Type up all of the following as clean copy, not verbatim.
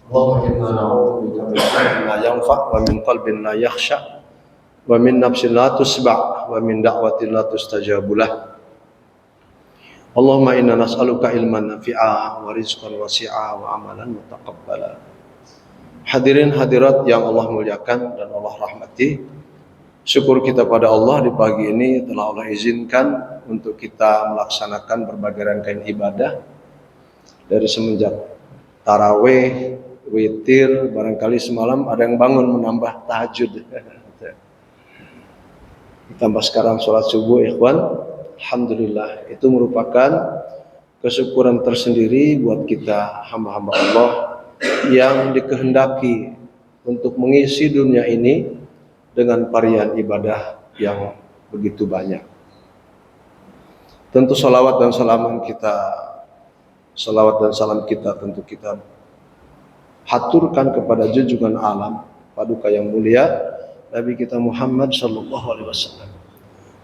اللهم إنا نعوذ بك من علم لا ينفع ومن قلب لا يخشع ومن نفس لا تشبع ومن دعوة لا تستجاب له اللهم إنا نسألك علما نافعا ورزقا واسعا وعملا متقبلا. Hadirin hadirat yang Allah muliakan dan Allah rahmati, syukur kita pada Allah di pagi ini telah Allah izinkan untuk kita melaksanakan berbagai rangkaian ibadah dari semenjak tarawih, witir, barangkali semalam ada yang bangun menambah tahajud. Ditambah sekarang sholat subuh, ikhwan. Alhamdulillah, itu merupakan kesyukuran tersendiri buat kita hamba-hamba Allah yang dikehendaki untuk mengisi dunia ini dengan varian ibadah yang begitu banyak. Tentu salawat dan salam kita tentu kita haturkan kepada junjungan alam paduka yang mulia Nabi kita Muhammad sallallahu alaihi wasallam,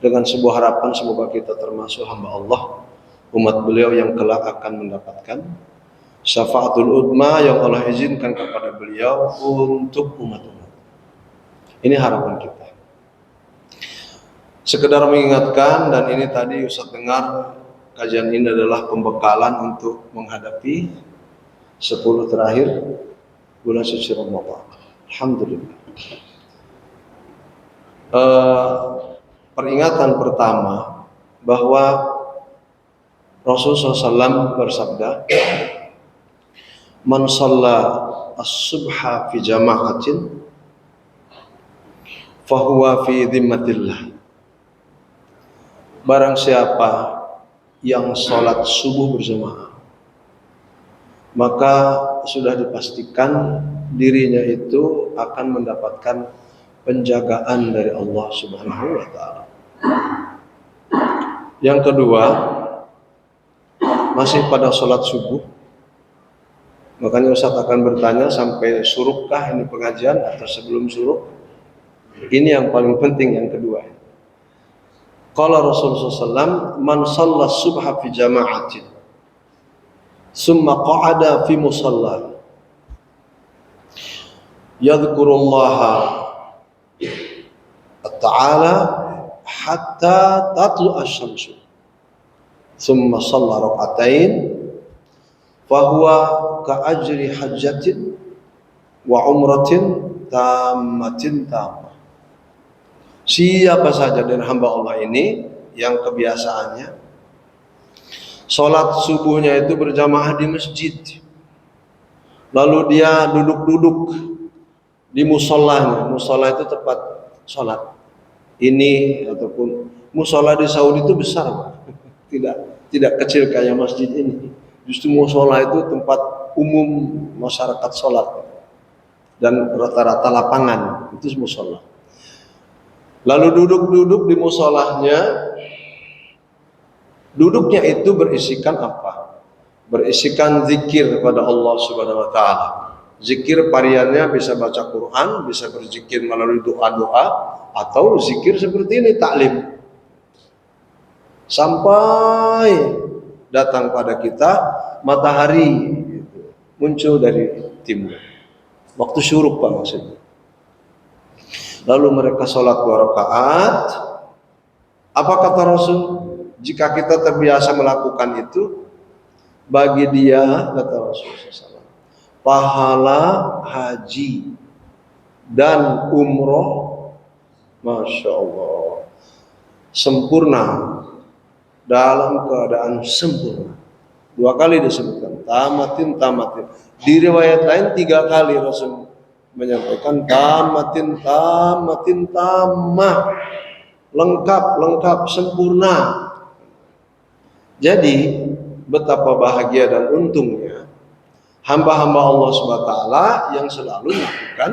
dengan sebuah harapan semoga kita termasuk hamba Allah, umat beliau yang kelak akan mendapatkan syafaatul udma yang Allah izinkan kepada beliau untuk umat-umat. Ini harapan kita. Sekedar mengingatkan, dan ini tadi Ustaz dengar, kajian ini adalah pembekalan untuk menghadapi 10 terakhir bulan suci Ramadan. Alhamdulillah. Peringatan pertama bahwa Rasulullah SAW bersabda, "Man shalla as-subha fi jama'atin fahuwa fi dhimmatillah." Barang siapa yang sholat subuh berjamaah, maka sudah dipastikan dirinya itu akan mendapatkan penjagaan dari Allah Subhanahu wa ta'ala. Yang kedua, masih pada sholat subuh, makanya Ustaz akan bertanya sampai suruhkah ini pengajian atau sebelum suruh. Ini yang paling penting, yang kedua. Qala Rasulullah SAW, "Man shalla subha fi jama'atin summa qa'ada fi musalla yadhkurullaha ta'ala hatta tatlu asy-syamsu summa shalla rak'atain fahuwa ka ajri hajjatin wa umratin tammatin tammah." Siapa saja dari hamba Allah ini yang kebiasaannya sholat subuhnya itu berjamaah di masjid, lalu dia duduk-duduk di musholanya. Mushola itu tempat sholat. Ini ataupun mushola di Saudi itu besar, tidak kecil kayak masjid ini. Justru mushola itu tempat umum masyarakat sholat, dan rata-rata lapangan itu mushola. Lalu duduk-duduk di musholahnya, duduknya itu berisikan apa? Berisikan zikir kepada Allah Subhanahu wa ta'ala. Zikir variannya bisa baca Quran, bisa berzikir melalui doa-doa, atau zikir seperti ini, taklim. Sampai datang pada kita matahari muncul dari timur. Waktu syuruk, Pak, maksudnya. Lalu mereka sholat 2 rakaat. Apa kata Rasul? Jika kita terbiasa melakukan itu, bagi dia, kata Rasulullah SAW, pahala haji dan umroh, Masya Allah, sempurna, dalam keadaan sempurna. 2 kali disebutkan, tamatin. Di riwayat lain 3 kali Rasul menyampaikan tamatin, tamah, lengkap, sempurna. Jadi betapa bahagia dan untungnya hamba-hamba Allah Subhanahu wa ta'ala yang selalu melakukan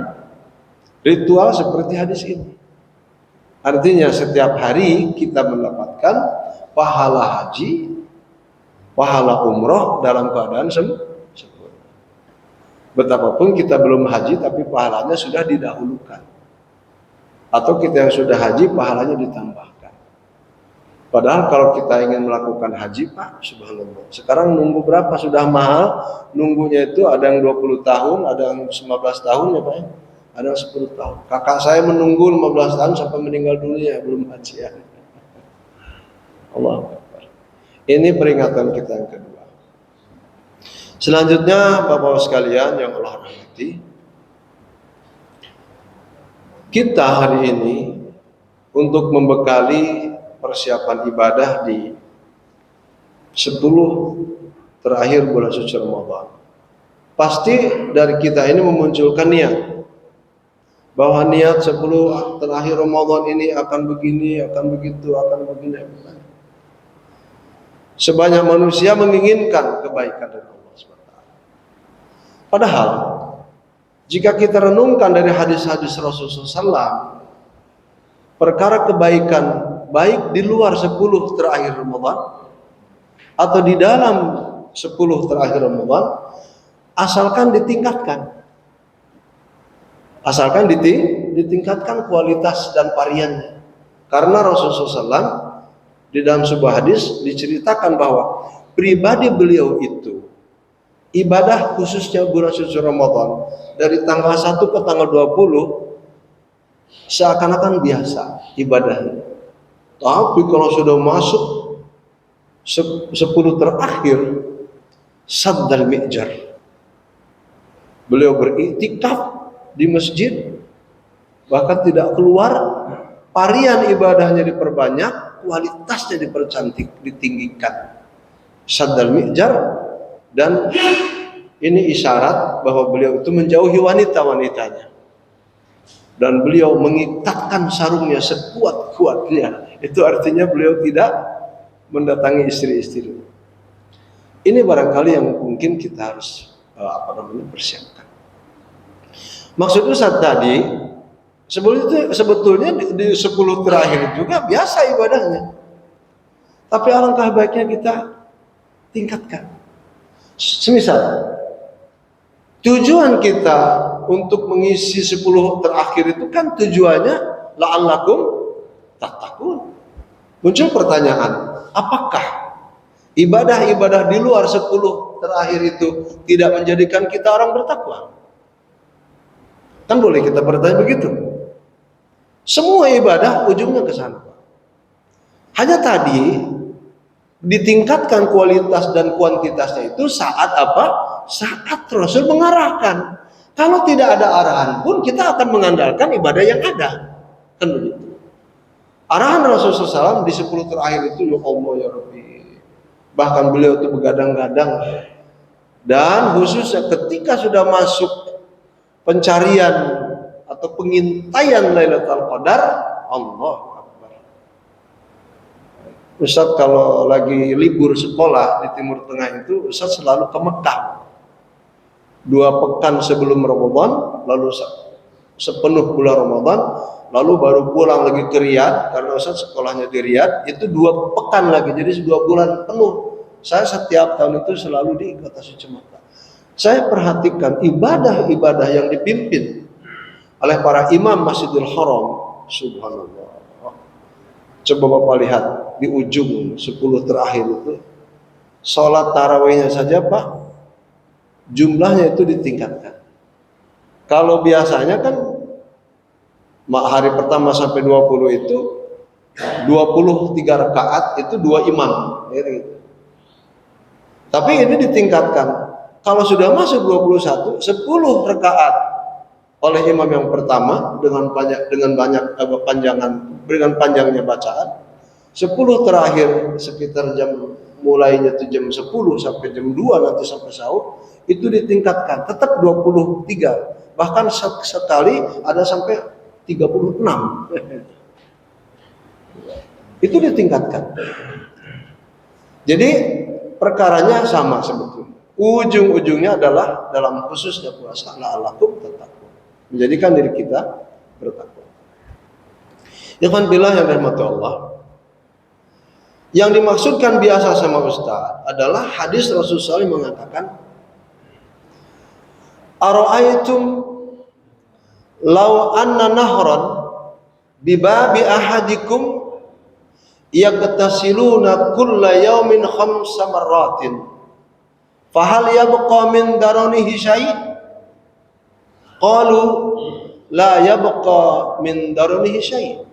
ritual seperti hadis ini. Artinya setiap hari kita mendapatkan pahala haji, pahala umroh dalam keadaan sempurna. Betapapun kita belum haji tapi pahalanya sudah didahulukan, atau kita yang sudah haji pahalanya ditambahkan. Padahal kalau kita ingin melakukan haji, Pak, subhanallah. Sekarang nunggu berapa? Sudah mahal. Nunggunya itu ada yang 20 tahun, ada yang 15 tahun ya Pak ya. Ada yang 10 tahun. Kakak saya menunggu 15 tahun sampai meninggal dunia belum haji ya. Allah Akbar. Ini peringatan kita yang kedua. Selanjutnya Bapak sekalian yang Allah rahmati, kita hari ini untuk membekali persiapan ibadah di 10 terakhir bulan suci Ramadan. Pasti dari kita ini memunculkan niat bahwa niat 10 terakhir Ramadan ini akan begini, akan begitu, akan begini. Sebanyak manusia menginginkan kebaikan dari Allah SWT. Padahal jika kita renungkan dari hadis-hadis Rasulullah SAW, perkara kebaikan baik di luar 10 terakhir Ramadan atau di dalam 10 terakhir Ramadan, asalkan ditingkatkan. Asalkan ditingkatkan kualitas dan variannya. Karena Rasulullah SAW di dalam sebuah hadis diceritakan bahwa pribadi beliau itu ibadah khususnya bulan suci Ramadan dari tanggal 1 ke tanggal 20 seakan-akan biasa ibadahnya. Tapi kalau sudah masuk 10 terakhir, saddal mi'jar, beliau beriktikaf di masjid, bahkan tidak keluar, varian ibadahnya diperbanyak, kualitasnya dipercantik, ditinggikan. Saddal mi'jar, dan ini isyarat bahwa beliau itu menjauhi wanita-wanitanya. Dan beliau mengikatkan sarungnya sekuat-kuatnya. Itu artinya beliau tidak mendatangi istri-istri. Ini barangkali yang mungkin kita harus persiapkan. Maksud Ustaz tadi, sebetulnya di 10 terakhir juga biasa ibadahnya. Tapi alangkah baiknya kita tingkatkan. Semisal tujuan kita untuk mengisi 10 terakhir itu kan tujuannya la'allakum tattaqun. Muncul pertanyaan, apakah ibadah-ibadah di luar 10 terakhir itu tidak menjadikan kita orang bertakwa? Kan boleh kita bertanya begitu. Semua ibadah ujungnya ke sana. Hanya tadi ditingkatkan kualitas dan kuantitasnya itu saat apa? Saat Rasul mengarahkan. Kalau tidak ada arahan pun kita akan mengandalkan ibadah yang ada. Kan begitu. Arahan Rasulullah SAW di 10 terakhir itu, ya Allah ya Rabbi. Bahkan beliau itu begadang-gadang. Dan khususnya ketika sudah masuk pencarian atau pengintaian Lailatul Qadar, Allah Akbar. Ustaz kalau lagi libur sekolah di Timur Tengah itu, Ustaz selalu ke Mekah. 2 pekan sebelum Ramadan, lalu sepenuh bulan Ramadan, lalu baru pulang lagi ke Riyadh, karena Ustaz sekolahnya di Riyadh, itu 2 pekan lagi, jadi 2 bulan penuh. Saya setiap tahun itu selalu di Kota Suci Mekah. Saya perhatikan ibadah-ibadah yang dipimpin oleh para imam Masjidil Haram, subhanallah. Coba Bapak lihat di ujung 10 terakhir itu, sholat tarawihnya saja Pak, jumlahnya itu ditingkatkan. Kalau biasanya kan hari pertama sampai 20 itu 23 rakaat itu 2 imam, gitu. Tapi ini ditingkatkan. Kalau sudah masuk 21, 10 rakaat oleh imam yang pertama dengan panjangnya bacaan. 10 terakhir sekitar mulainya itu jam 10 sampai jam 2 nanti sampai sahur, itu ditingkatkan tetap 23. Bahkan sekali ada sampai 36. Itu ditingkatkan. Jadi perkaranya sama sebetulnya. Ujung-ujungnya adalah dalam khususnya puasa la'allakum tattaqun, menjadikan diri kita bertakwa. Ikhwan billah yang dirahmati Allah, yang dimaksudkan biasa sama Ustaz adalah hadis Rasulullah SAW mengatakan, ara'aitum law anna nahran bi babi ahadikum yagtasiluna kulla yaumin khamsa marratin fahal yabqa min daranihi syai'? Qalu la yabqa min daranihi syai'.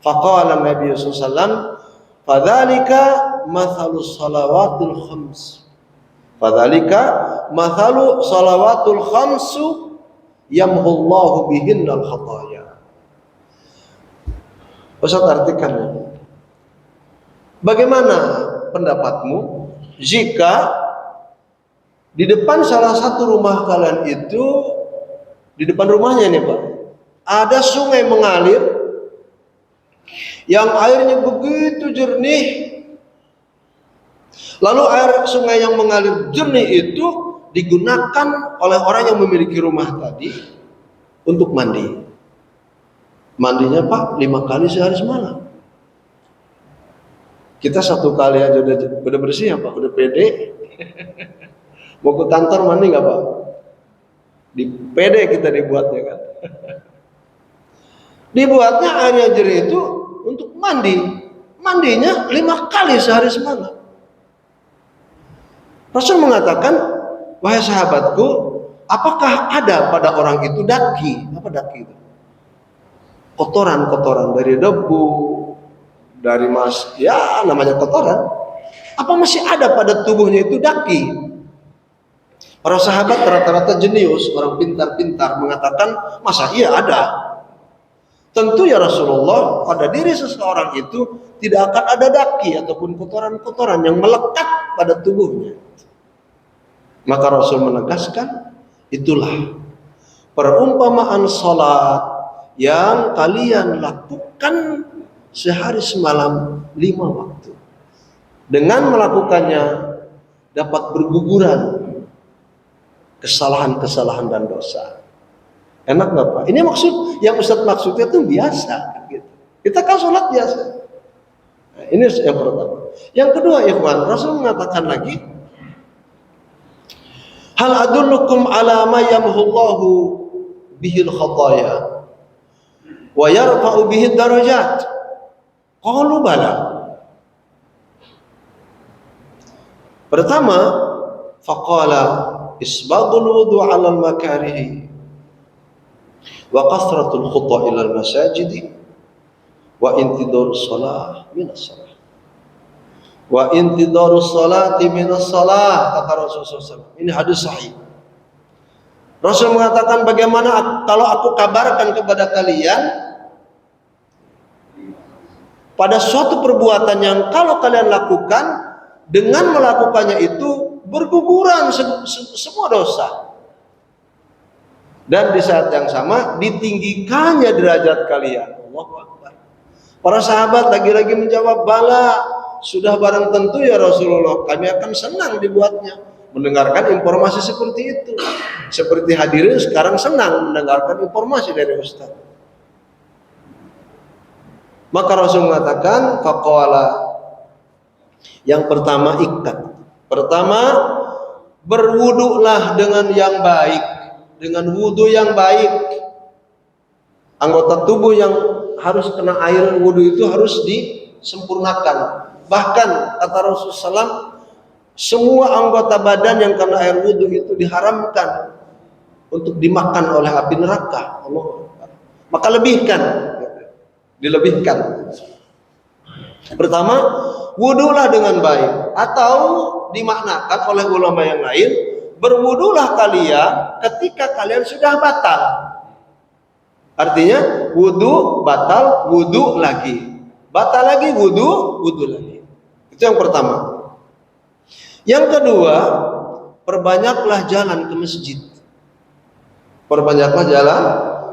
Faqala Nabi sallallahu alaihi wasallam fadzalika mathalus salawatul khams. Fadzalika mathalu salawatul khamsu yamhullahu bihinnal khataya. Ustaz, artikan. Bagaimana pendapatmu jika di depan salah satu rumah kalian itu, di depan rumahnya nih Pak, ada sungai mengalir yang airnya begitu jernih. Lalu air sungai yang mengalir jernih itu digunakan oleh orang yang memiliki rumah tadi untuk mandi. Mandinya Pak 5 kali sehari semalam. Kita 1 kali aja udah bersih ya Pak, udah pede. Mau ke kantor mandi nggak Pak? Di pede kita dibuatnya kan. Dibuatnya airnya jernih itu untuk mandi. Mandinya 5 kali sehari semalam. Rasul mengatakan, wahai sahabatku, apakah ada pada orang itu daki? Apa daki itu? Kotoran-kotoran dari debu, dari ya namanya kotoran. Apa masih ada pada tubuhnya itu daki? Para sahabat rata-rata jenius, orang pintar-pintar mengatakan, masa iya ada? Tentu ya Rasulullah, pada diri seseorang itu tidak akan ada daki ataupun kotoran-kotoran yang melekat pada tubuhnya. Maka Rasul menegaskan, itulah perumpamaan salat yang kalian lakukan sehari semalam 5 waktu. Dengan melakukannya dapat berguguran kesalahan-kesalahan dan dosa. Enak nggak Pak? Ini maksud yang Ustadz maksudnya itu biasa. Gitu. Kita kan sholat biasa. Nah, ini yang pertama. Yang kedua, ikhwan, Rasul mengatakan lagi, hal adullukum ala ma yamhullahu bihil khataya wa yarfa'u bihid darajat. Qalu bala. Pertama, faqala isbagul wudu 'ala al-makarihi wa kasratul khutwa ila al-masajidi wa intidharus shalah minas shalah wa intidharus salati minas shalah, kata Rasulullah SAW. Ini hadis sahih. Rasul mengatakan, bagaimana kalau aku kabarkan kepada kalian pada suatu perbuatan yang kalau kalian lakukan, dengan melakukannya itu berguguran semua dosa. Dan di saat yang sama ditinggikannya derajat kalian. Allahu Akbar. Para sahabat lagi-lagi menjawab, bala, sudah barang tentu ya Rasulullah, kami akan senang dibuatnya. Mendengarkan informasi seperti itu. Seperti hadirin sekarang senang mendengarkan informasi dari Ustaz. Maka Rasul mengatakan, faqala, yang pertama ikat. Pertama, berwudulah dengan yang baik, dengan wudu yang baik. Anggota tubuh yang harus kena air wudu itu harus disempurnakan. Bahkan kata Rasulullah SAW, semua anggota badan yang kena air wudu itu diharamkan untuk dimakan oleh api neraka. Allah. Maka lebihkan, dilebihkan. Pertama, wudulah dengan baik, atau dimaknakan oleh ulama yang lain, berwudulah kalian ketika kalian sudah batal. Artinya wudu batal, wudu lagi, batal lagi, wudu lagi. Itu yang pertama. Yang kedua, perbanyaklah jalan ke masjid. Perbanyaklah jalan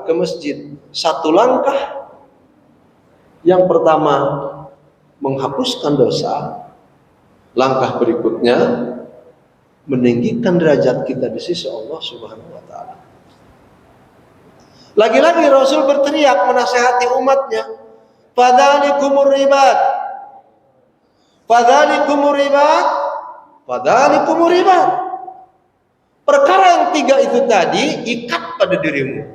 ke masjid. 1 langkah yang pertama menghapuskan dosa. Langkah berikutnya meninggikan derajat kita di sisi Allah Subhanahu wa taala. Lagi-lagi Rasul berteriak menasihati umatnya, fadzalikumur ribat. Fadzalikumur ribat. Fadzalikumur ribat. Perkara yang 3 itu tadi ikat pada dirimu.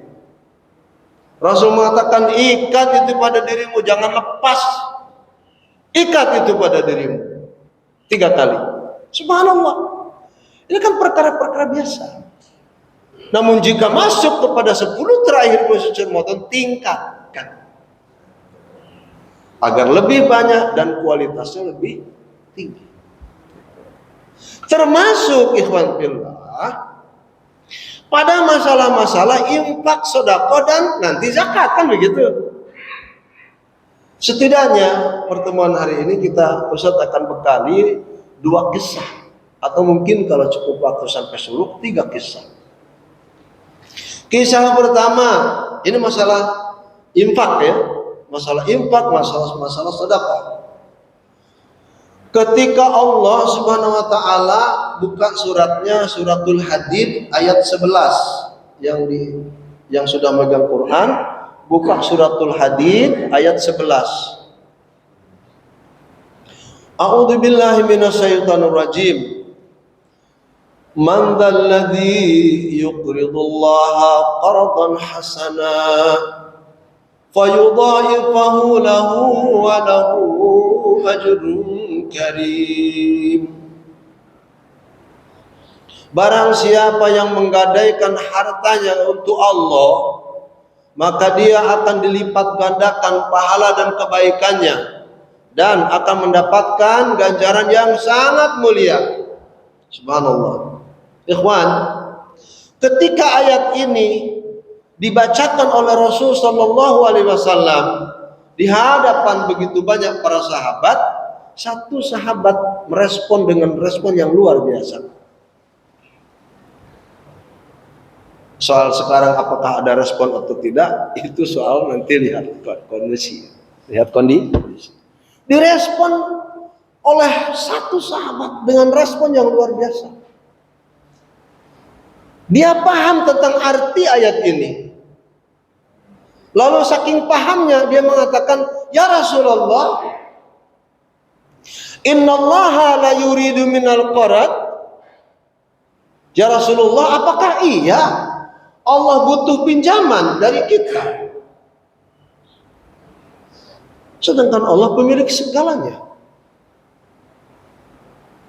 Rasul mengatakan, ikat itu pada dirimu, jangan lepas. Ikat itu pada dirimu 3 kali. Subhanallah. Ini kan perkara-perkara biasa. Namun jika masuk kepada 10 terakhir bulan suci Ramadan, tingkatkan agar lebih banyak dan kualitasnya lebih tinggi. Termasuk ikhwan fillah pada masalah-masalah infak, sedekah dan nanti zakat, kan begitu. Setidaknya pertemuan hari ini Ustaz akan bekali 2 kisah, atau mungkin kalau cukup waktu sampai suruh 3 kisah. Kisah pertama, ini masalah infak ya, masalah infak, masalah sedekah. Ketika Allah Subhanahu wa taala buka suratnya, suratul Hadid ayat 11, yang sudah megang Quran, buka suratul Hadid ayat 11. A'udzu billahi minasyaitonir rajim. Man dzalladzi yuqridullaha qardan hasana fayudha'ifahu lahu wa lahu ajrun karim. Barang siapa yang menggadaikan hartanya untuk Allah, maka dia akan dilipat gandakan pahala dan kebaikannya dan akan mendapatkan ganjaran yang sangat mulia. Subhanallah. Ikhwan, ketika ayat ini dibacakan oleh Rasul sallallahu alaihi wasallam di hadapan begitu banyak para sahabat, satu sahabat merespon dengan respon yang luar biasa. Soal sekarang apakah ada respon atau tidak, itu soal nanti lihat kondisi. Lihat kondisi. Direspon oleh satu sahabat dengan respon yang luar biasa. Dia paham tentang arti ayat ini. Lalu saking pahamnya dia mengatakan, "Ya Rasulullah, innallaha la yuridu minal qarad." Ya Rasulullah, apakah iya Allah butuh pinjaman dari kita? Sedangkan Allah pemilik segalanya.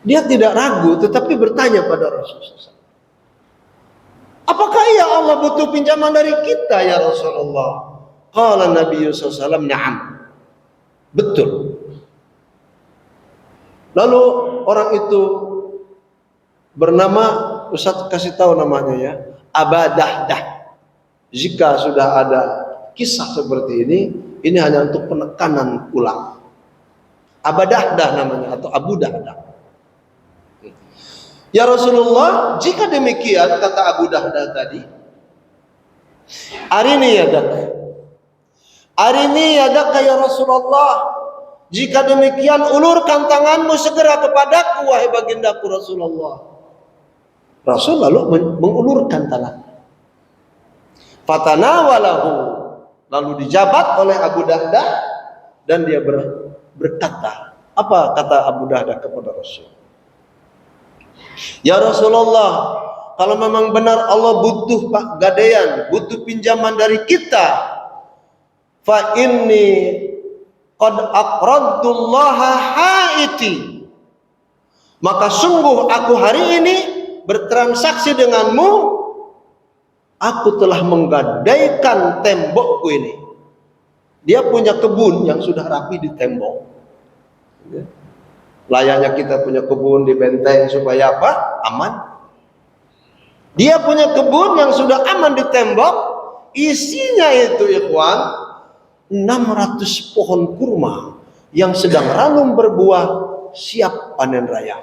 Dia tidak ragu tetapi bertanya pada Rasulullah, apakah iya Allah butuh pinjaman dari kita ya Rasulullah? Qala Nabi sallallahu alaihi wasallam, "Na'am." Betul. Lalu orang itu bernama, Ustaz kasih tahu namanya ya, Aba Dahdah. Jika sudah ada kisah seperti ini hanya untuk penekanan ulang. Aba Dahdah namanya, atau Abu Dahdah. Ya Rasulullah, jika demikian, kata Abu Dahdah tadi, arini yadaka ya Rasulullah. Jika demikian, ulurkan tanganmu segera kepadaku, wahai bagindaku Rasulullah. Rasul lalu mengulurkan tangan. Fatanawalahu, lalu dijabat oleh Abu Dahdah dan dia berkata, apa kata Abu Dahdah kepada Rasul? Ya Rasulullah, kalau memang benar Allah butuh gadaian, butuh pinjaman dari kita, fa inni qad aqradtullaha haiti, maka sungguh aku hari ini bertransaksi denganmu, aku telah menggadaikan tembokku ini. Dia punya kebun yang sudah rapi di tembok. Layaknya kita punya kebun di benteng supaya apa? Aman. Dia punya kebun yang sudah aman di tembok, isinya itu ikhwan 600 pohon kurma yang sedang ranum berbuah, siap panen raya.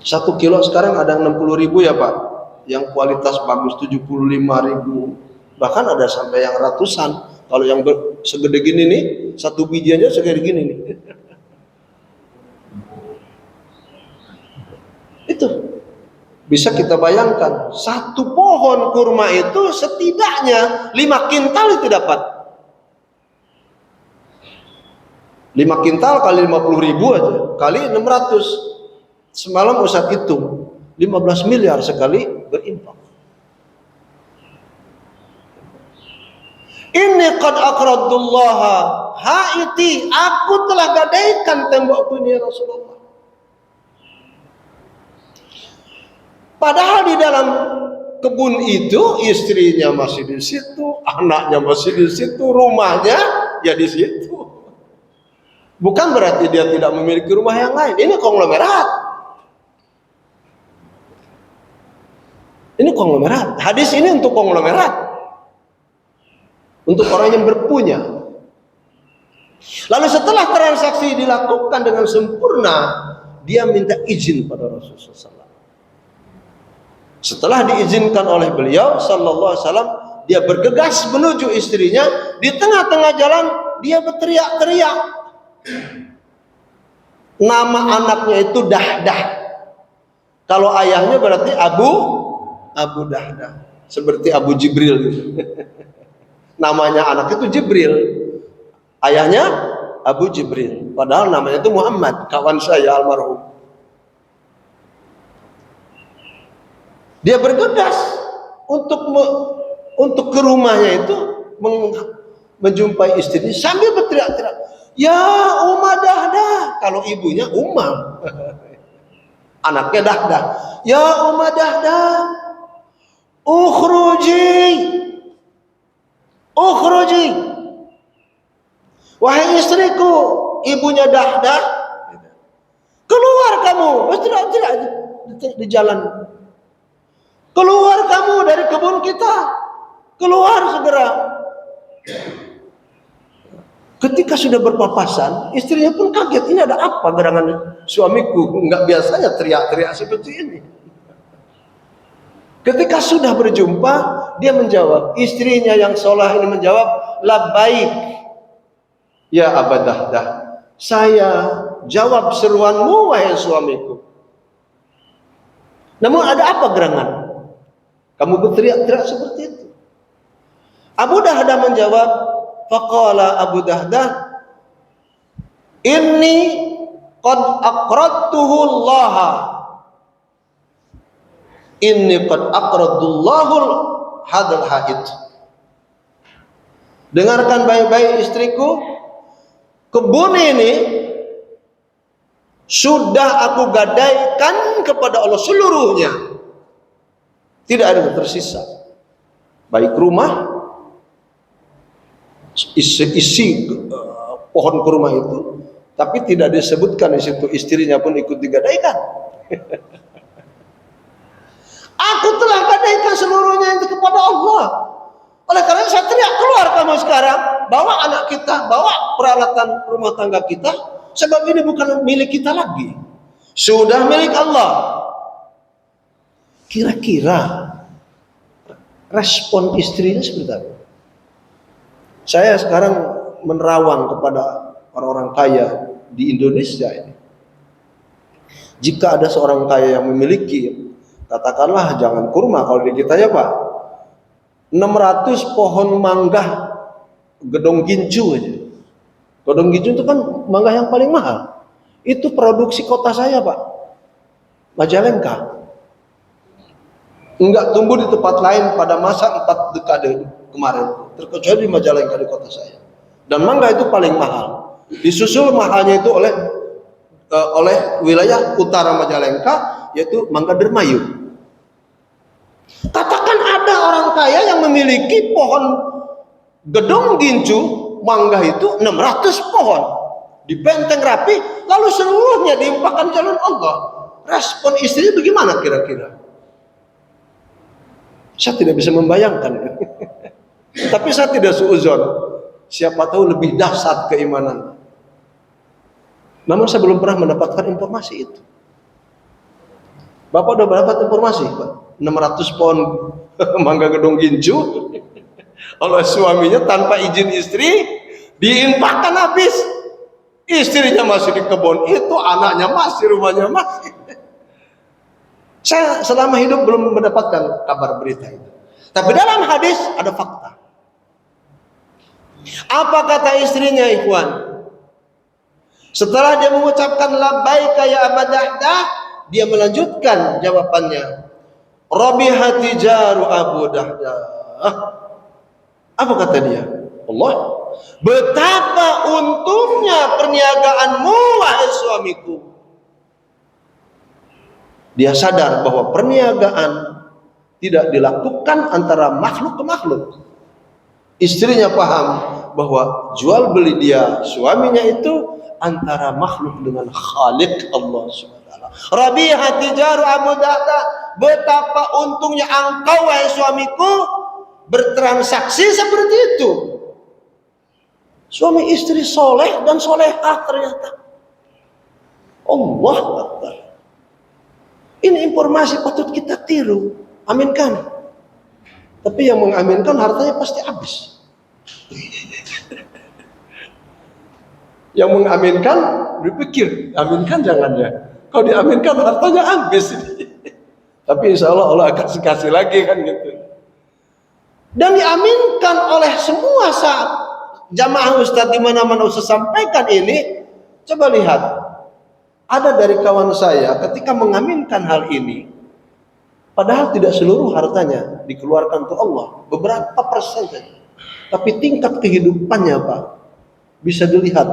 1 kilo sekarang ada 60.000 ya Pak, yang kualitas bagus 75.000, bahkan ada sampai yang ratusan. Kalau yang segede gini nih, 1 biji aja segede gini nih. Itu bisa kita bayangkan, 1 pohon kurma itu setidaknya 5 kintal itu dapat. 5 kintal kali 50.000 aja, kali 600. Semalam Ustaz hitung 15 miliar sekali berinfak. Ini qad aqradtullaha haiti, aku telah gadaikan tembokku ini ya Rasulullah. Padahal di dalam kebun itu istrinya masih di situ, anaknya masih di situ, rumahnya ya di situ. Bukan berarti dia tidak memiliki rumah yang lain. Ini konglomerat. Ini konglomerat. Hadis ini untuk konglomerat. Untuk orang yang berpunya. Lalu setelah transaksi dilakukan dengan sempurna, dia minta izin pada Rasulullah SAW. Setelah diizinkan oleh beliau sallallahu alaihi wasallam, dia bergegas menuju istrinya. Di tengah-tengah jalan dia berteriak-teriak. Nama anaknya itu Dahdah. Kalau ayahnya berarti Abu Dahdah, seperti Abu Jibril gitu. Namanya anak itu Jibril, ayahnya Abu Jibril, padahal namanya itu Muhammad, kawan saya almarhum. Dia bergegas untuk ke rumahnya itu menjumpai istrinya sambil berteriak-teriak, "Ya Umma Dahdah." Kalau ibunya Umma, anaknya Dahdah. "Ya Umma Dahdah, ukhruji. Ukhruji. Wahai istriku," ibunya Dahdah, "keluar kamu." Berteriak-teriak di jalan. "Keluar kamu dari kebun kita. Keluar segera." Ketika sudah berpapasan, istrinya pun kaget. Ini ada apa gerangan suamiku? Enggak biasanya teriak-teriak seperti ini. Ketika sudah berjumpa, dia menjawab. Istrinya yang soleh ini menjawab, "Labbaik ya Aba Dahdah. Saya jawab seruanmu wahai suamiku. Namun ada apa gerangan? Kamu berteriak-teriak seperti itu?" Abu Dahdah menjawab, faqala Abu Dahdah, "Inni qad aqradtuhu Allah. Inni qad aqradullahu hadal haid." Dengarkan baik-baik istriku, kebun ini sudah aku gadaikan kepada Allah seluruhnya. Tidak ada yang tersisa. Baik rumah, isi pohon kurma itu, tapi tidak disebutkan di situ istrinya pun ikut digadaikan. Aku telah gadaikan seluruhnya itu kepada Allah. Oleh karena saya teriak, "Keluar kamu sekarang, bawa anak kita, bawa peralatan rumah tangga kita, sebab ini bukan milik kita lagi, sudah milik Allah." Kira-kira respon istrinya seperti apa? Saya sekarang menerawang kepada orang-orang kaya di Indonesia ini. Jika ada seorang kaya yang memiliki, katakanlah jangan kurma, kalau di kita ya Pak, 600 pohon mangga gedong gincu aja. Gedong gincu itu kan mangga yang paling mahal. Itu produksi kota saya Pak, Majalengka. Enggak tumbuh di tempat lain pada masa 4 dekade kemarin, terkecuali di Majalengka di kota saya. Dan mangga itu paling mahal. Disusul mahalnya itu oleh wilayah utara Majalengka, yaitu mangga Dermayu. Katakan ada orang kaya yang memiliki pohon gedong gincu, mangga itu 600 pohon, dibenteng rapi, lalu seluruhnya diimpahkan jalan Allah. Respon istrinya bagaimana kira-kira? Saya tidak bisa membayangkan. Tapi saya tidak suuzon. Siapa tahu lebih dahsyat keimanan. Namun saya belum pernah mendapatkan informasi itu. Bapak udah mendapat informasi Pak? 600 pohon mangga gedong gincu oleh suaminya tanpa izin istri, diinfakkan habis. Istrinya masih di kebun itu, anaknya masih, rumahnya masih. Saya selama hidup belum mendapatkan kabar berita itu. Tapi dalam hadis ada fakta. Apa kata istrinya ikhwan? Setelah dia mengucapkan labbaika ya Aba Dahdah, dia melanjutkan jawabannya. Rabihati jaru Abu Dahdah. Apa kata dia? Allah Betapa untungnya perniagaanmu wahai suamiku. Dia sadar bahwa perniagaan tidak dilakukan antara makhluk ke makhluk. Istrinya paham bahwa jual beli dia suaminya itu antara makhluk dengan Khalik Allah SWT. Rabiha tijaru Abu Dahda, betapa untungnya engkau wahai suamiku bertransaksi seperti itu. Suami istri soleh dan solehah ternyata. Allah Akbar. Ini informasi patut kita tiru, aminkan. Tapi yang mengaminkan hartanya pasti habis. Yang mengaminkan berpikir, aminkan jangan ya. Kalau diaminkan hartanya habis. Tapi insya Allah Allah akan kasih lagi kan gitu. Dan diaminkan oleh semua saat jamaah Ustadz di mana-mana Ustadz sampaikan ini. Coba lihat, ada dari kawan saya ketika mengaminkan hal ini, padahal tidak seluruh hartanya dikeluarkan untuk Allah, beberapa persen saja. Tapi tingkat kehidupannya Pak, bisa dilihat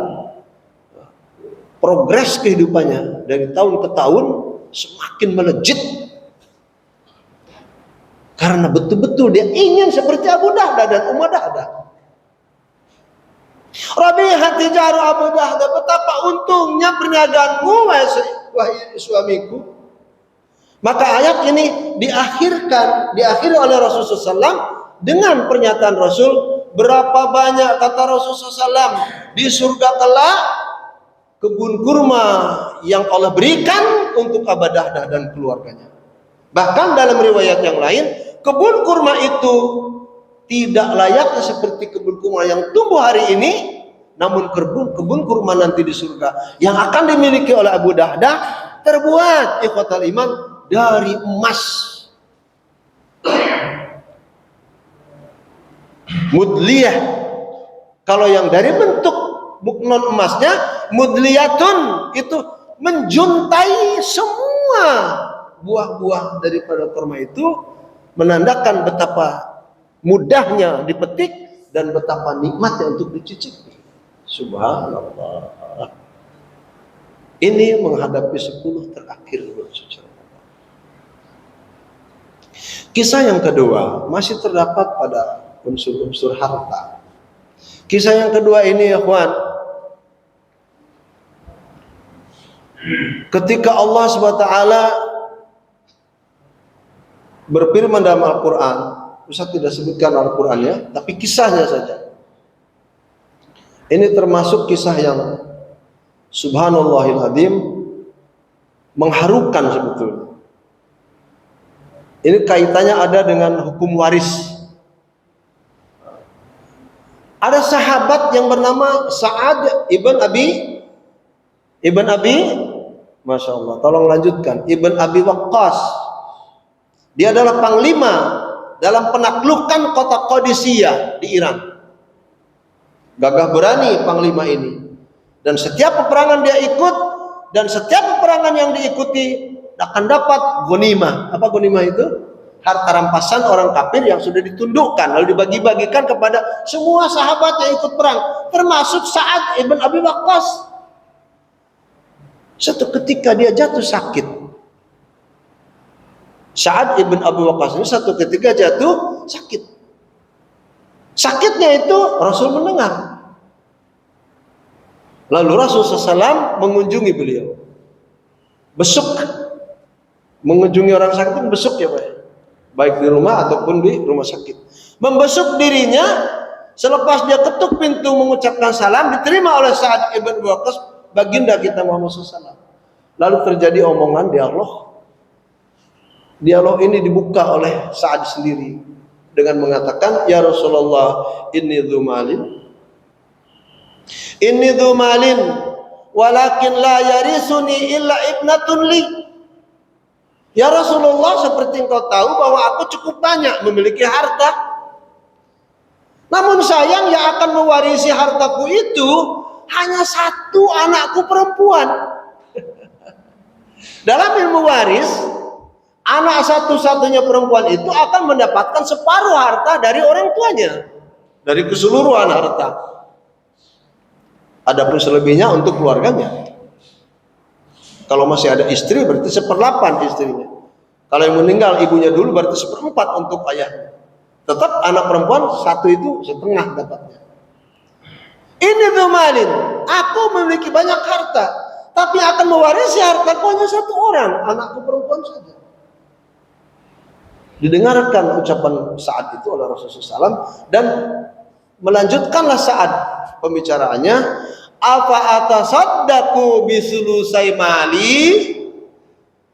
progres kehidupannya dari tahun ke tahun semakin melejit. Karena betul-betul dia ingin seperti Abu Dahda dan Ummu Dahda. Rabiha tijaru Abu Dahda, betapa untungnya perniagaanmu wahai suamiku. Maka ayat ini diakhiri oleh Rasulullah SAW dengan pernyataan Rasul, berapa banyak kata Rasulullah SAW di surga kelak kebun kurma yang Allah berikan untuk Abu Dahda dan keluarganya. Bahkan dalam riwayat yang lain, kebun kurma itu tidak layaknya seperti kebun kurma yang tumbuh hari ini, namun kebun kurma nanti di surga yang akan dimiliki oleh Abu Dahda terbuat ikhwatal iman dari emas mudliyah. Kalau yang dari bentuk non emasnya mudliyatun, itu menjuntai semua buah-buah daripada kurma itu, menandakan betapa mudahnya dipetik dan betapa nikmatnya untuk dicicipi. Subhanallah. Ini menghadapi 10 terakhir. Kisah yang kedua masih terdapat pada unsur-unsur harta. Kisah yang kedua ini ya kawan, ketika Allah SWT berfirman dalam Al-Quran, Ustaz tidak sebutkan Al-Qurannya, tapi kisahnya saja. Ini termasuk kisah yang subhanallahil azim, mengharukan sebetulnya. Ini kaitannya ada dengan hukum waris. Ada sahabat yang bernama Sa'ad ibn Abi, Masya Allah, tolong lanjutkan, Ibn Abi Waqqas. Dia adalah panglima dalam penaklukan kota Qadisiyah di Iran. Gagah berani panglima ini. Dan setiap peperangan dia ikut, dan setiap peperangan yang diikuti akan dapat ghanimah. Apa ghanimah itu? Harta rampasan orang kafir yang sudah ditundukkan lalu dibagi-bagikan kepada semua sahabat yang ikut perang, termasuk Sa'ad ibn Abi Waqqas. Suatu ketika dia jatuh sakit. Sa'ad ibn Abi Waqqas ini satu ketika jatuh sakit. Sakitnya itu Rasul mendengar. Lalu Rasul SAW mengunjungi beliau. Besuk. Mengunjungi orang sakit itu besuk ya Pak. Baik di rumah ataupun di rumah sakit. Membesuk dirinya, selepas dia ketuk pintu mengucapkan salam, diterima oleh Sa'ad ibn Abi Waqqas, baginda kita Muhammad SAW. Lalu terjadi omongan dialog. Dialog ini dibuka oleh Sa'ad sendiri dengan mengatakan, ya Rasulullah, inni dzu malin walakin la yarisuni illa ibnatun li. Ya Rasulullah, seperti engkau tahu bahwa aku cukup banyak memiliki harta, namun sayang yang akan mewarisi hartaku itu hanya satu anakku perempuan. Dalam ilmu waris, anak satu-satunya perempuan itu akan mendapatkan separuh harta dari orang tuanya, dari keseluruhan harta. Adapun selebihnya untuk keluarganya. Kalau masih ada istri berarti 1/8 istrinya. Kalau yang meninggal ibunya dulu berarti 1/4 untuk ayahnya. Tetap anak perempuan 1 itu setengah dapatnya. Ini tuh malin, aku memiliki banyak harta, tapi akan mewarisi harta hanya 1 orang, anakku perempuan saja. Didengarkan ucapan Sa'ad itu oleh Rasulullah SAW dan melanjutkanlah Sa'ad pembicaraannya. Apa atasaddaqu bisulusai mali?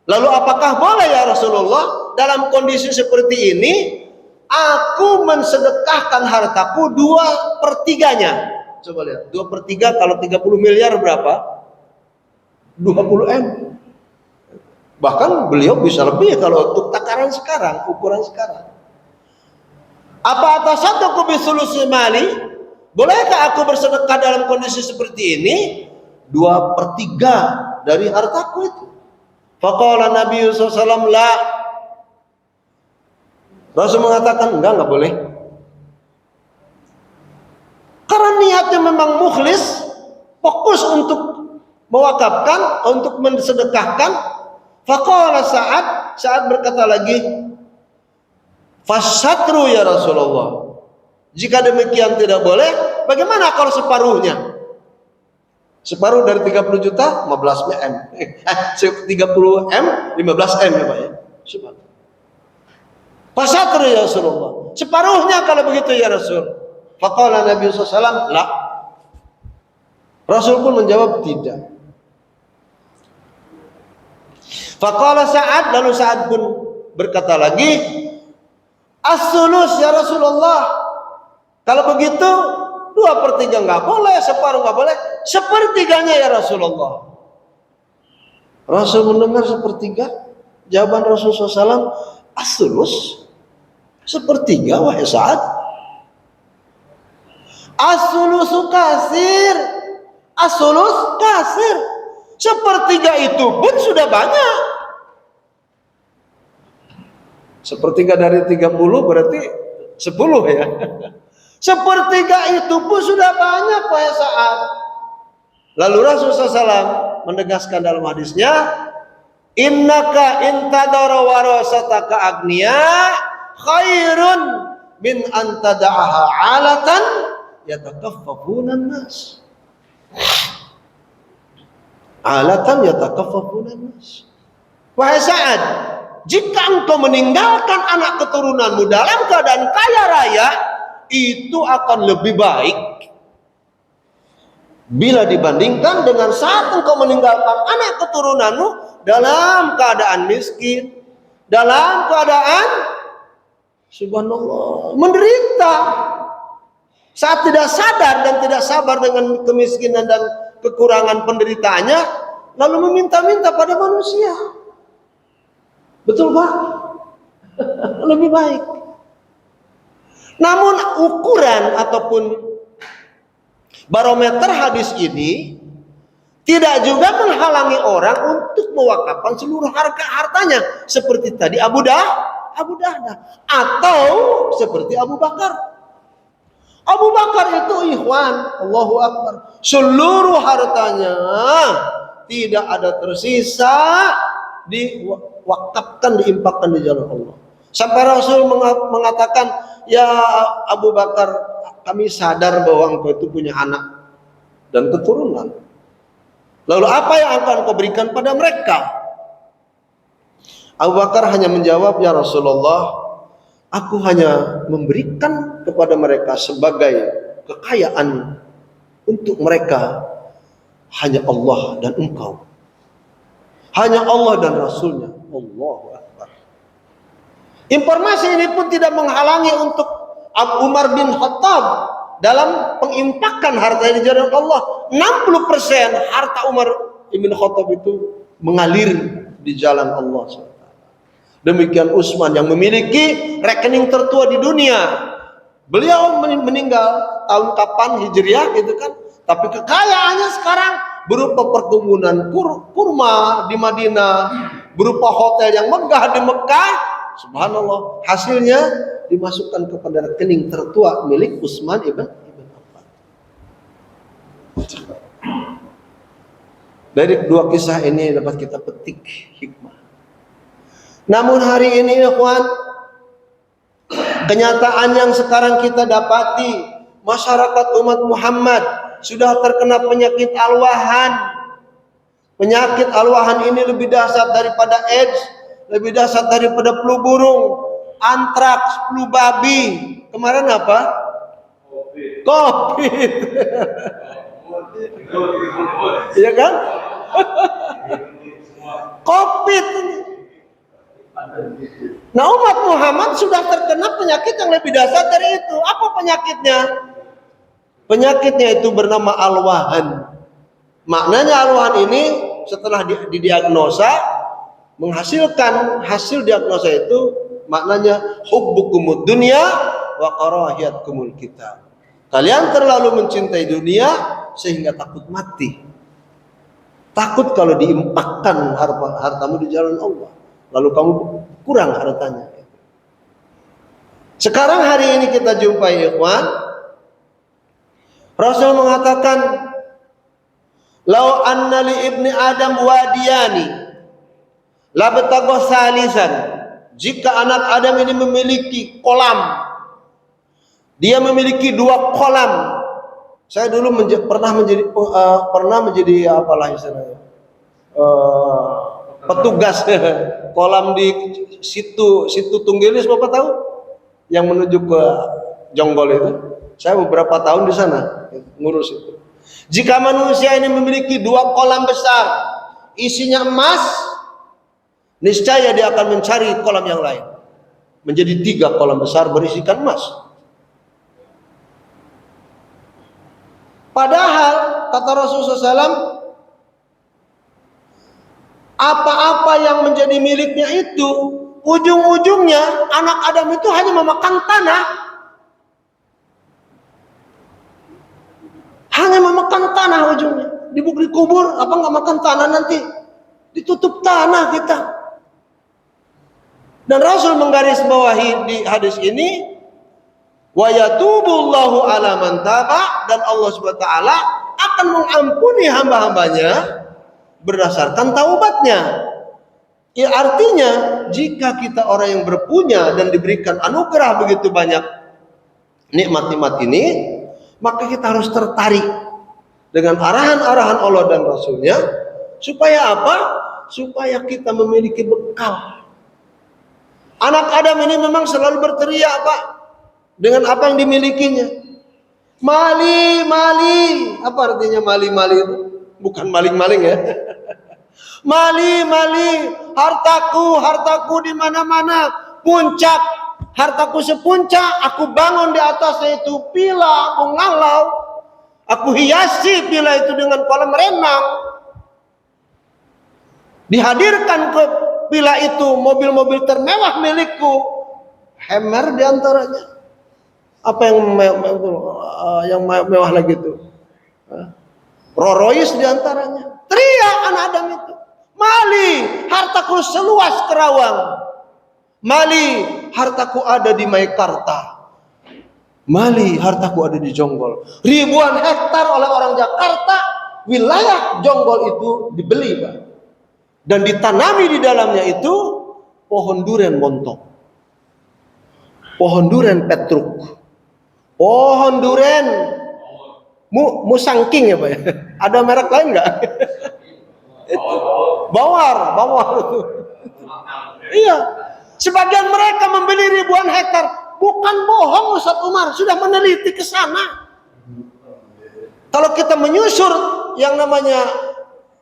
Lalu apakah boleh ya Rasulullah dalam kondisi seperti ini aku mensedekahkan hartaku 2/3-nya? Coba lihat, 2/3 kalau 30 miliar berapa? 20 M. Bahkan beliau bisa lebih kalau untuk takaran sekarang, ukuran sekarang. Apa atasaddaqu bisulusai mali? Bolehkah aku bersedekah dalam kondisi seperti ini? 2/3 dari hartaku itu. Faqala Nabi SAW, la. Rasul mengatakan, enggak boleh. Karena niatnya memang mukhlis, fokus untuk mewakafkan, untuk mensedekahkan. Faqala Sa'ad berkata lagi, fasatru ya Rasulullah. Jika demikian tidak boleh, bagaimana kalau separuhnya? Separuh dari 30 juta, 15 M. 30 M, 15 M ya Pak ya. Fasatru ya Rasulullah. Separuhnya kalau begitu ya Rasul. Faqala Nabi SAW, la. Rasul pun menjawab tidak. Faqala Sa'ad, lalu Sa'ad pun berkata lagi, as-sulus ya Rasulullah. Kalau begitu 2/3 nggak boleh, separuh nggak boleh, 1/3-nya ya Rasulullah. Rasul mendengar 1/3, jawaban Rasulullah SAW, as-sulus, 1/3 wahai Sa'ad. As-sulusu kasir, as-sulus kasir, 1/3 itu pun sudah banyak. 1/3 dari 30 berarti 10 ya. 1/3 itu pun sudah banyak wahai Sa'ad. Lalu Rasulullah SAW menegaskan dalam hadisnya, innaka intadara warasataka agniya khairun min antada'aha alatan yatakaffafunan nas. Alatan yatakaffafunan nas. Wahai Sa'ad, jika engkau meninggalkan anak keturunanmu dalam keadaan kaya raya, itu akan lebih baik bila dibandingkan dengan saat engkau meninggalkan anak keturunanmu dalam keadaan miskin, dalam keadaan subhanallah menderita, saat tidak sadar dan tidak sabar dengan kemiskinan dan kekurangan penderitaannya, lalu meminta-minta pada manusia. Betul Pak? Lebih baik. Namun ukuran ataupun barometer hadis ini tidak juga menghalangi orang untuk mewakafkan seluruh hartanya seperti tadi Abu Dahdah atau seperti Abu Bakar. Abu Bakar itu ikhwan, Allahu Akbar, seluruh hartanya tidak ada tersisa, diwakafkan, diinfakkan di jalan Allah. Sampai Rasul mengatakan, ya Abu Bakar, kami sadar bahwa engkau itu punya anak dan keturunan. Lalu apa yang akan kau berikan pada mereka? Abu Bakar hanya menjawab, ya Rasulullah, aku hanya memberikan kepada mereka sebagai kekayaan untuk mereka hanya Allah dan engkau. Hanya Allah dan Rasulnya. Allahu Akbar. Informasi ini pun tidak menghalangi untuk Umar bin Khattab dalam penginfakan harta di jalan Allah. 60% harta Umar bin Khattab itu mengalir di jalan Allah. Demikian Utsman yang memiliki rekening tertua di dunia. Beliau meninggal tahun kapan Hijriah gitu kan. Tapi kekayaannya sekarang berupa perkebunan kurma di Madinah, berupa hotel yang megah di Mekah. Subhanallah, hasilnya dimasukkan kepada rekening tertua milik Utsman ibn Affan. Dari dua kisah ini dapat kita petik hikmah. Namun hari ini ikhwan, kenyataan yang sekarang kita dapati, masyarakat umat Muhammad sudah terkena penyakit alwahan. Penyakit alwahan ini lebih dahsyat daripada AIDS, lebih dahsyat daripada flu burung, antraks, flu babi. Kemarin apa? Covid. Iya kan? Covid. Nah, umat Muhammad sudah terkena penyakit yang lebih dahsyat dari itu. Apa penyakitnya? Penyakitnya itu bernama alwahan. Maknanya alwahan ini setelah didiagnosa, menghasilkan hasil diagnosa itu maknanya hubbukumud dunya wa karahiyatkumul kitab. Kalian terlalu mencintai dunia sehingga takut mati. Takut kalau diimpakkan hartamu di jalan Allah, lalu kamu kurang hartanya. Sekarang hari ini kita jumpai ikhwan, Rasul mengatakan, "Lau anna li ibni Adam wadiyani labtagha salisan." Jika anak Adam ini memiliki kolam, dia memiliki 2 kolam. Saya dulu pernah menjadi apalah istilahnya, petugas kolam di situ Tunggelis, Bapak tahu? Yang menuju ke Jonggol itu. Saya beberapa tahun di sana ngurus itu. Jika manusia ini memiliki 2 kolam besar, isinya emas, niscaya dia akan mencari kolam yang lain. Menjadi 3 kolam besar berisikan emas. Padahal kata Rasulullah SAW, apa-apa yang menjadi miliknya itu, ujung-ujungnya anak Adam itu hanya memakan tanah. Hanya memakan tanah ujungnya. Dikubur, apa nggak makan tanah nanti? Ditutup tanah kita. Dan Rasul menggarisbawahi di hadis ini, wa yatubullahu ala man taba, dan Allah Subhanahu wa taala akan mengampuni hamba-hambanya berdasarkan taubatnya. Ya, artinya jika kita orang yang berpunya dan diberikan anugerah begitu banyak nikmat-nikmat ini, maka kita harus tertarik dengan arahan-arahan Allah dan Rasulnya. Supaya apa? Supaya kita memiliki bekal. Anak Adam ini memang selalu berteriak, Pak, dengan apa yang dimilikinya. Mali, mali. Apa artinya mali, mali itu? Bukan maling-maling ya. Mali, mali. Hartaku, hartaku di mana-mana. Puncak, hartaku sepuncak. Aku bangun di atasnya itu pila, aku ngalau. Aku hiasi pila itu dengan kolam renang. Dihadirkan ke pila itu mobil-mobil termewah milikku. Hammer diantaranya. Apa yang mewah lagi itu? Rolls Royce diantaranya. Teriak anak Adam itu. Mali, hartaku seluas Kerawang. Mali, hartaku ada di Maikarta. Mali, hartaku ada di Jonggol. Ribuan hektar oleh orang Jakarta, wilayah Jonggol itu dibeli, Pak. Dan ditanami di dalamnya itu pohon duren montong. Pohon duren petruk. Pohon duren musangking ya Pak ya. Ada merek lain nggak? Bawar. Iya. Sebagian mereka membeli ribuan hektar. Bukan bohong Ustaz Umar, sudah meneliti ke sana. Kalau kita menyusur yang namanya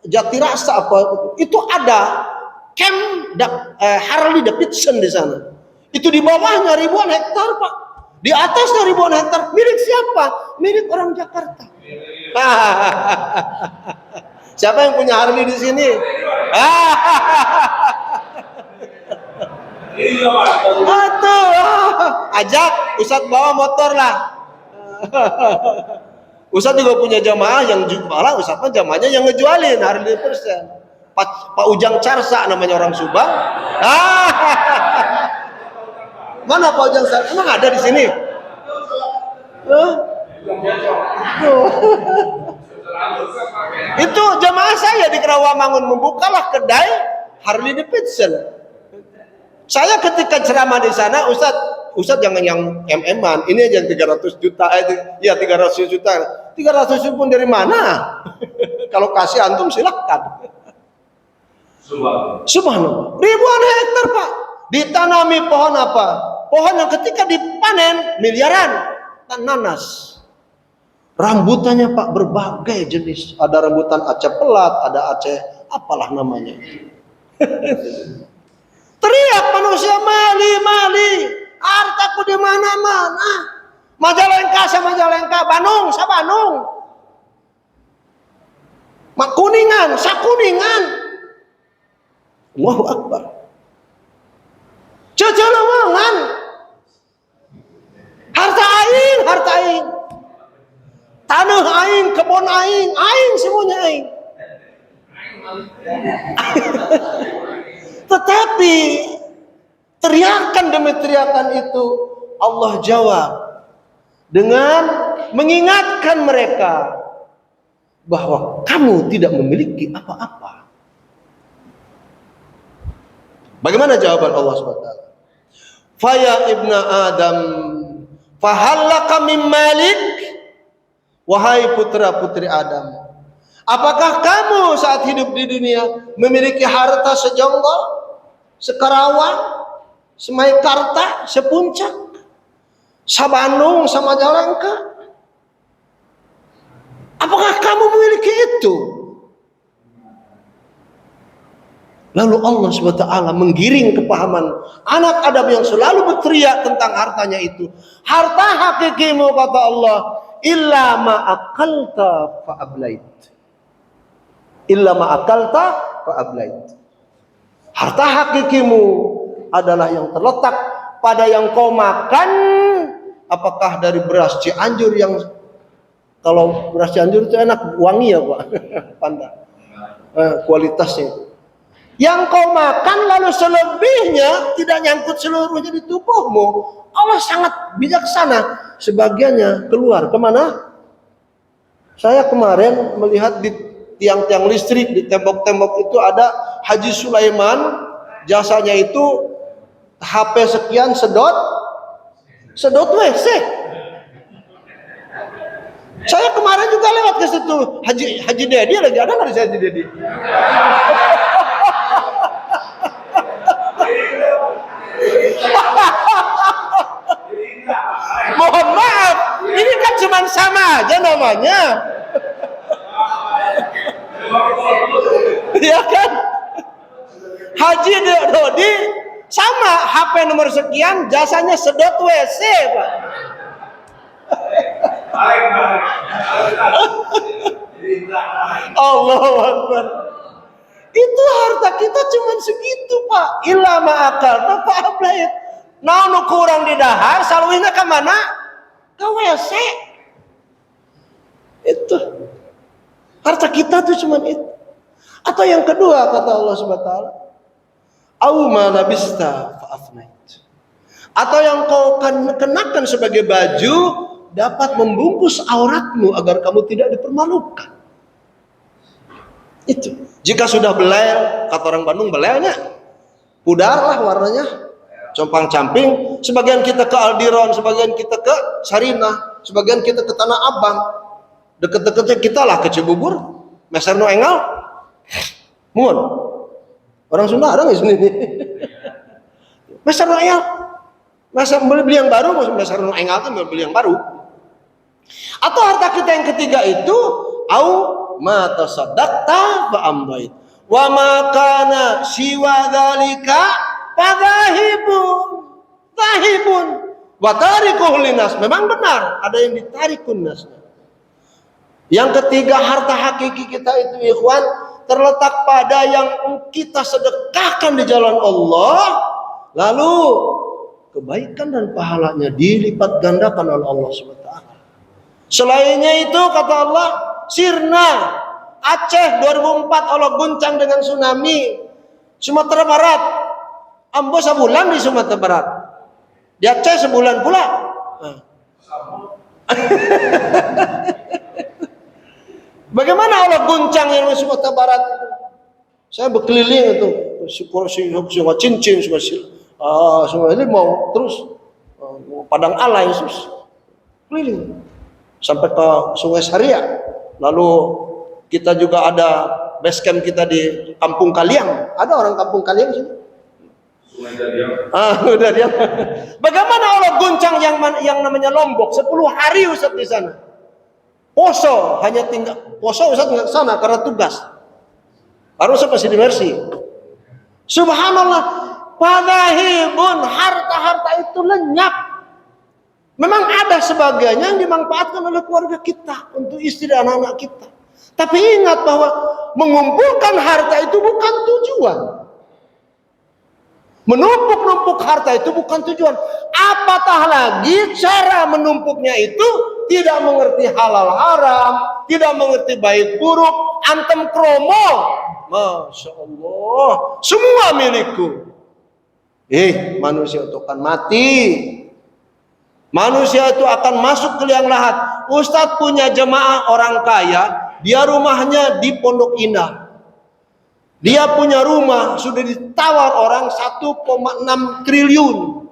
Jatirasa apa itu ada camp Harley Davidson di sana. Itu di bawahnya ribuan hektar, Pak. Di atasnya ribuan hektar. Milik siapa? Milik orang Jakarta. Siapa yang punya Harley di sini? Atuh, ajak Ustadz bawa motor lah. Ustadz juga punya jamaah yang malah Ustadz mah jamaahnya yang ngejualin Harley Davidson. Pak Ujang Carsa namanya orang Subang. Mana Pak Ujang Carsa? Emang ada di sini? Itu jamaah saya di Rawamangun membukalah kedai Harley Davidson. Saya ketika ceramah di sana, Ustadz jangan yang MM-an, ini aja yang 300 juta, ya 300 juta. 300 juta pun dari mana? Kalau kasih antum silahkan. Subhanallah. Ribuan hektar Pak. Ditanami pohon apa? Pohon yang ketika dipanen miliaran. Nanas. Rambutannya Pak berbagai jenis. Ada rambutan Aceh pelat, ada Aceh apalah namanya. Teriak manusia, mali, mali. Hartaku di mana-mana. Majalengka sama Majalengka, Bandung sama Bandung. Kuningan, Sakuningan. Allahu Akbar. Cecelewangan. Harta aing, harta aing. Tanah aing, kebun aing semuanya aing. Tetapi teriakan demi teriakan itu Allah jawab dengan mengingatkan mereka bahwa kamu tidak memiliki apa-apa. Bagaimana jawaban Allah SWT? Faya ibna Adam, fahallaka min malik, wahai putra-putri Adam, apakah kamu saat hidup di dunia memiliki harta sejonggol, sekarawang, semaikarta, sepuncak, sabandung, sama Majalengka? Apakah kamu memiliki itu? Lalu Allah SWT menggiring kepahaman anak Adam yang selalu berteriak tentang hartanya itu. Harta hakikimu, kata Allah, illa ma'akalta fa'ablait. Illa ma'akalta fa'ablait. Harta hakikimu adalah yang terletak pada yang kau makan. Apakah dari beras Cianjur yang, kalau beras Cianjur itu enak, wangi ya Pak, pandang kualitasnya. Yang kau makan lalu selebihnya tidak nyangkut seluruhnya di tubuhmu. Allah sangat bijaksana. Sebagiannya keluar kemana? Saya kemarin melihat di tiang-tiang listrik, di tembok-tembok itu ada Haji Sulaiman, jasanya itu HP sekian sedot WC. Saya kemarin juga lewat ke situ. Haji Dedi lagi ada nggak di Haji Dedi? Mohon maaf, ini kan cuma sama aja namanya. Ya kan? Haji Dodi sama HP nomor sekian, jasanya sedot WC, Pak. Allahu Akbar. Itu harta kita cuma segitu, Pak. Illa ma'akal, Pak Ablaid. Nah, nu kurang di dahar, saluhina ke mana? Ke WC. Itu. Harta kita tuh cuma itu. Atau yang kedua, kata Allah SWT, au ma labista fa'afnait. Atau yang kau kenakan sebagai baju dapat membungkus auratmu agar kamu tidak dipermalukan. Itu. Jika sudah belel, kata orang Bandung belelnya, pudar lah warnanya, compang-camping. Sebagian kita ke Aldiron, sebagian kita ke Sarinah, sebagian kita ke Tanah Abang. Deket-deketnya kita lah ke Cibubur, Meser no Engal, Mun. Orang Sunda ada nggak sini? Meser no Engal, masa beli yang baru, Meser no Engal kan beli yang baru. Atau harta kita yang ketiga itu, au ma tasaddaqta fa amdait wa ma kana siwa dzalika fadhahibun wa tarikuhu linas. Memang benar ada yang ditarikun nas. Yang ketiga, harta hakiki kita itu ikhwan terletak pada yang kita sedekahkan di jalan Allah, lalu kebaikan dan pahalanya dilipat gandakan oleh Allah SWT. Selainnya itu, kata Allah, Sirna, Aceh 2004 Allah guncang dengan tsunami. Sumatera Barat, ambo sebulan di Sumatera Barat. Di Aceh sebulan pula. Bagaimana guncang yang Sumatera Barat itu. Saya berkeliling itu, sungai Cincin, sungai ini mau terus Padang Alai, keliling sampai ke Sungai Saria. Lalu kita juga ada base camp kita di Kampung Kaliang. Ada orang Kampung Kaliang sini? Udah dia. Bagaimana Allah guncang yang namanya Lombok? 10 hari Ustaz di sana. Poso Ustaz nggak ke sana karena tugas. Harusnya masih di Mersi. Subhanallah, padahibun, harta-harta itu lenyap. Memang ada sebagiannya yang dimanfaatkan oleh keluarga kita untuk istri dan anak-anak kita. Tapi ingat bahwa mengumpulkan harta itu bukan tujuan. Menumpuk-numpuk harta itu bukan tujuan. Apatah lagi cara menumpuknya itu tidak mengerti halal haram, tidak mengerti baik buruk, antem kromo. Masya Allah, semua milikku. Manusia itu akan mati. Manusia itu akan masuk ke liang lahat. Ustadz punya jemaah orang kaya, dia rumahnya di Pondok Indah. Dia punya rumah sudah ditawar orang 1,6 triliun.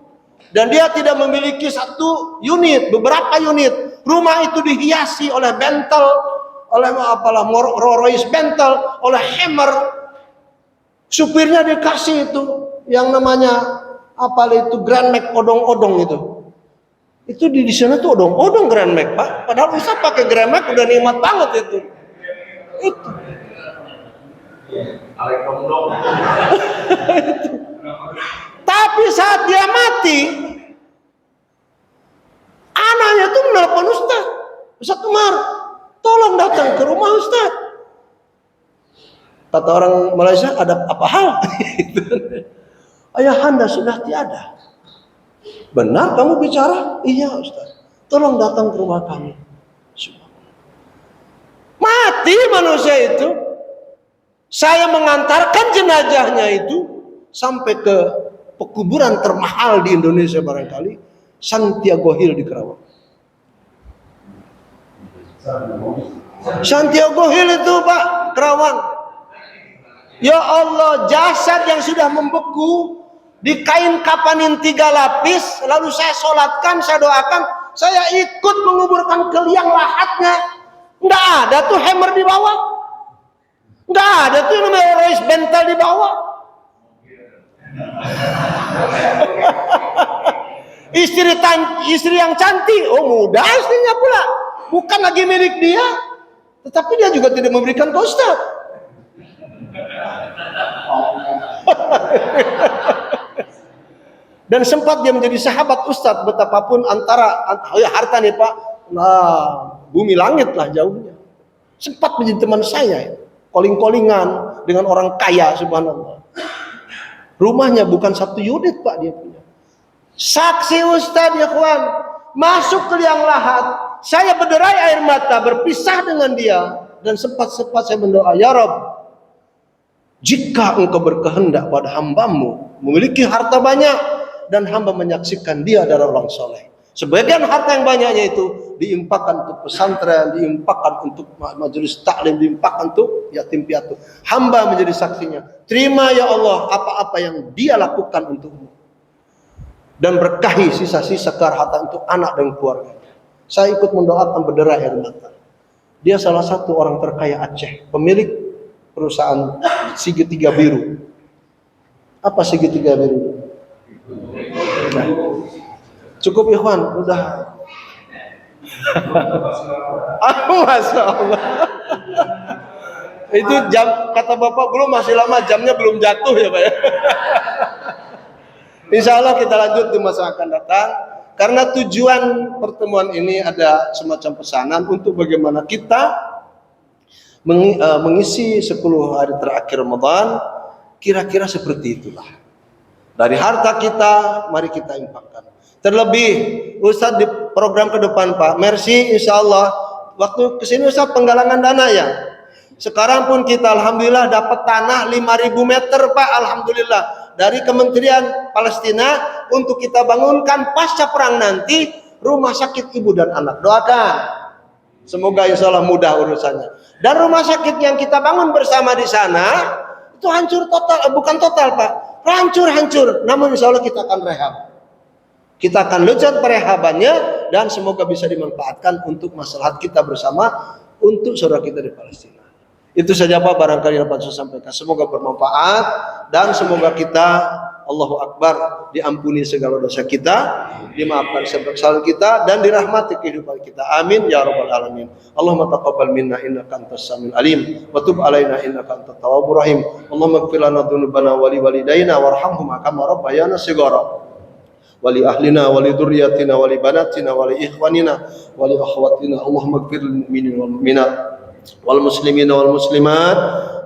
Dan dia tidak memiliki satu unit, beberapa unit. Rumah itu dihiasi oleh bentel, oleh Rolls bentel, oleh Hammer. Supirnya dikasih itu yang namanya Grand Max odong-odong itu. Itu di sana tuh odong-odong Grand Max, Pak. Padahal bisa pakai Grand Max udah nikmat banget itu. Itu. Tapi saat dia mati, anaknya tuh menelpon Ustaz Umar, tolong datang ke rumah Ustaz. Kata orang Malaysia, ada apa hal? Ayahanda sudah tiada. Benar kamu bicara? Iya Ustaz. Tolong datang ke rumah kami. Mati manusia itu. Saya mengantarkan jenazahnya itu sampai ke pekuburan termahal di Indonesia barangkali, Santiago Hill di Kerawang. Santiago Hill itu Pak, Kerawang. Ya Allah, jasad yang sudah membeku di kain kapanin 3 lapis, lalu saya sholatkan, saya doakan, saya ikut menguburkan ke liang lahatnya. Nggak ada tuh Hammer di bawah. Nggak ada tuh yang namanya Rolls bentel di bawah. Istri yang cantik, muda istrinya pula, bukan lagi milik dia, tetapi dia juga tidak memberikan ke Ustaz. Dan sempat dia menjadi sahabat Ustaz, betapapun antara harta nih Pak, bumi langit lah jauhnya. Sempat menjadi teman saya, calling-callingan dengan orang kaya, subhanallah. Rumahnya bukan 1 unit Pak dia punya. Saksi Ustaz ya kawan, masuk ke liang lahat, saya berderai air mata berpisah dengan dia, dan sempat saya berdoa, ya Rabb, jika engkau berkehendak pada hambamu memiliki harta banyak dan hamba menyaksikan dia adalah orang soleh, sebagian harta yang banyaknya itu diimpakkan untuk pesantren, diimpakkan untuk majelis taklim, diimpakkan untuk yatim piatu, hamba menjadi saksinya. Terima ya Allah apa-apa yang dia lakukan untukmu, dan berkahi sisa-sisa harta untuk anak dan keluarga. Saya ikut mendoakan berderai air mata. Dia salah satu orang terkaya Aceh, pemilik perusahaan segitiga biru. Apa segitiga biru? Nah, cukup ikhwan, udah. Masya Allah. Itu jam, kata Bapak belum, masih lama, jamnya belum jatuh ya Pak ya. Insya Allah kita lanjut di masa akan datang. Karena tujuan pertemuan ini ada semacam pesanan untuk bagaimana kita mengisi 10 hari terakhir Ramadan, kira-kira seperti itulah. Dari harta kita, mari kita infakkan. Terlebih, Ustadz di program ke depan Pak, Mersi insya Allah, waktu kesini Ustadz penggalangan dana ya. Sekarang pun kita Alhamdulillah dapat tanah 5.000 meter Pak, Alhamdulillah. Dari Kementerian Palestina untuk kita bangunkan pasca perang nanti rumah sakit ibu dan anak. Doakan. Semoga insya Allah mudah urusannya. Dan rumah sakit yang kita bangun bersama di sana itu hancur total, bukan total Pak, hancur. Namun insya Allah kita akan rehab. Kita akan lanjut perehabannya dan semoga bisa dimanfaatkan untuk maslahat kita bersama untuk saudara kita di Palestina. Itu saja Pak barangkali dapat saya sampaikan. Semoga bermanfaat dan semoga kita Allahu Akbar diampuni segala dosa kita, dimaafkan segala kesalahan kita dan dirahmati kehidupan kita. Amin ya rabbal alamin. Allahumma taqabbal minna innaka antas samiul alim wa tub alaina innaka antat tawwabur rahim. Allahumma ighfir lana dzunubana wa li walidayna warhamhuma kama rabbayana shighara. Wali ahlina wali dzurriyyatina wali banatina wali ikhwanina wali akhwatina. Allahumma ighfir lil mu'minina wal mu'minat wal muslimina wal muslimat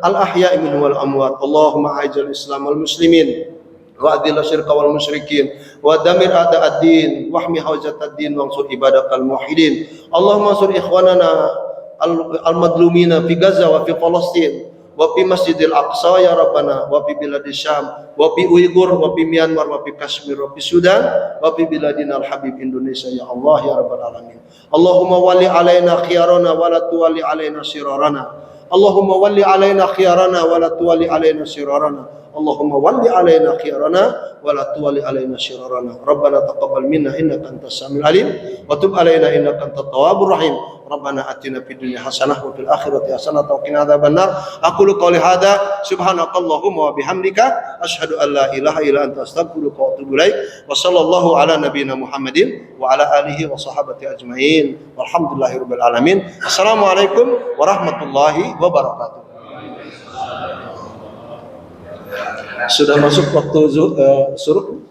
al ahya'i minhum wal amwat. Allahumma a'izil islam wal muslimin wa adil syirka wal musyrikin wa damir a'da'ad din wahmi hauzatad din wansur ibadakal muwahhidin. Allahumma ansur ikhwanana al madlumina fi Gaza wa fi Palestin wa fi Masjidil Aqsa ya Rabbana wa fi biladis Syam wa fi Uighur wa fi Myanmar wa fi Kashmir wa fi Sudan wa fi biladina al-habib Indonesia ya Allah ya rabbal alamin. Allahumma wali alaina khiyarana wa la tuwali alaina syirarana. Allahumma wali alaina khiyarana wa la tuwali alaina syirarana. Allahumma wali alaina khiyarana wa la tuwali alaina syirarana. Rabbana taqabbal minna innaka antas samiul alim wa tub alaina innaka antat tawwabur rahim. Rabbana atina fid dunya hasanah wa fil akhirati hasanah wa qina adzabannar. Aqulu qouli hadza subhanakallahumma wa bihamdika asyhadu an la ilaha illa anta astaghfiruka wa atubu ilaik. Wa sallallahu ala nabiyyina Muhammadin wa ala alihi wa sahabati ajmain. Walhamdulillahirabbil alamin. Assalamualaikum warahmatullahi wabarakatuh. Sudah masuk waktu suruh.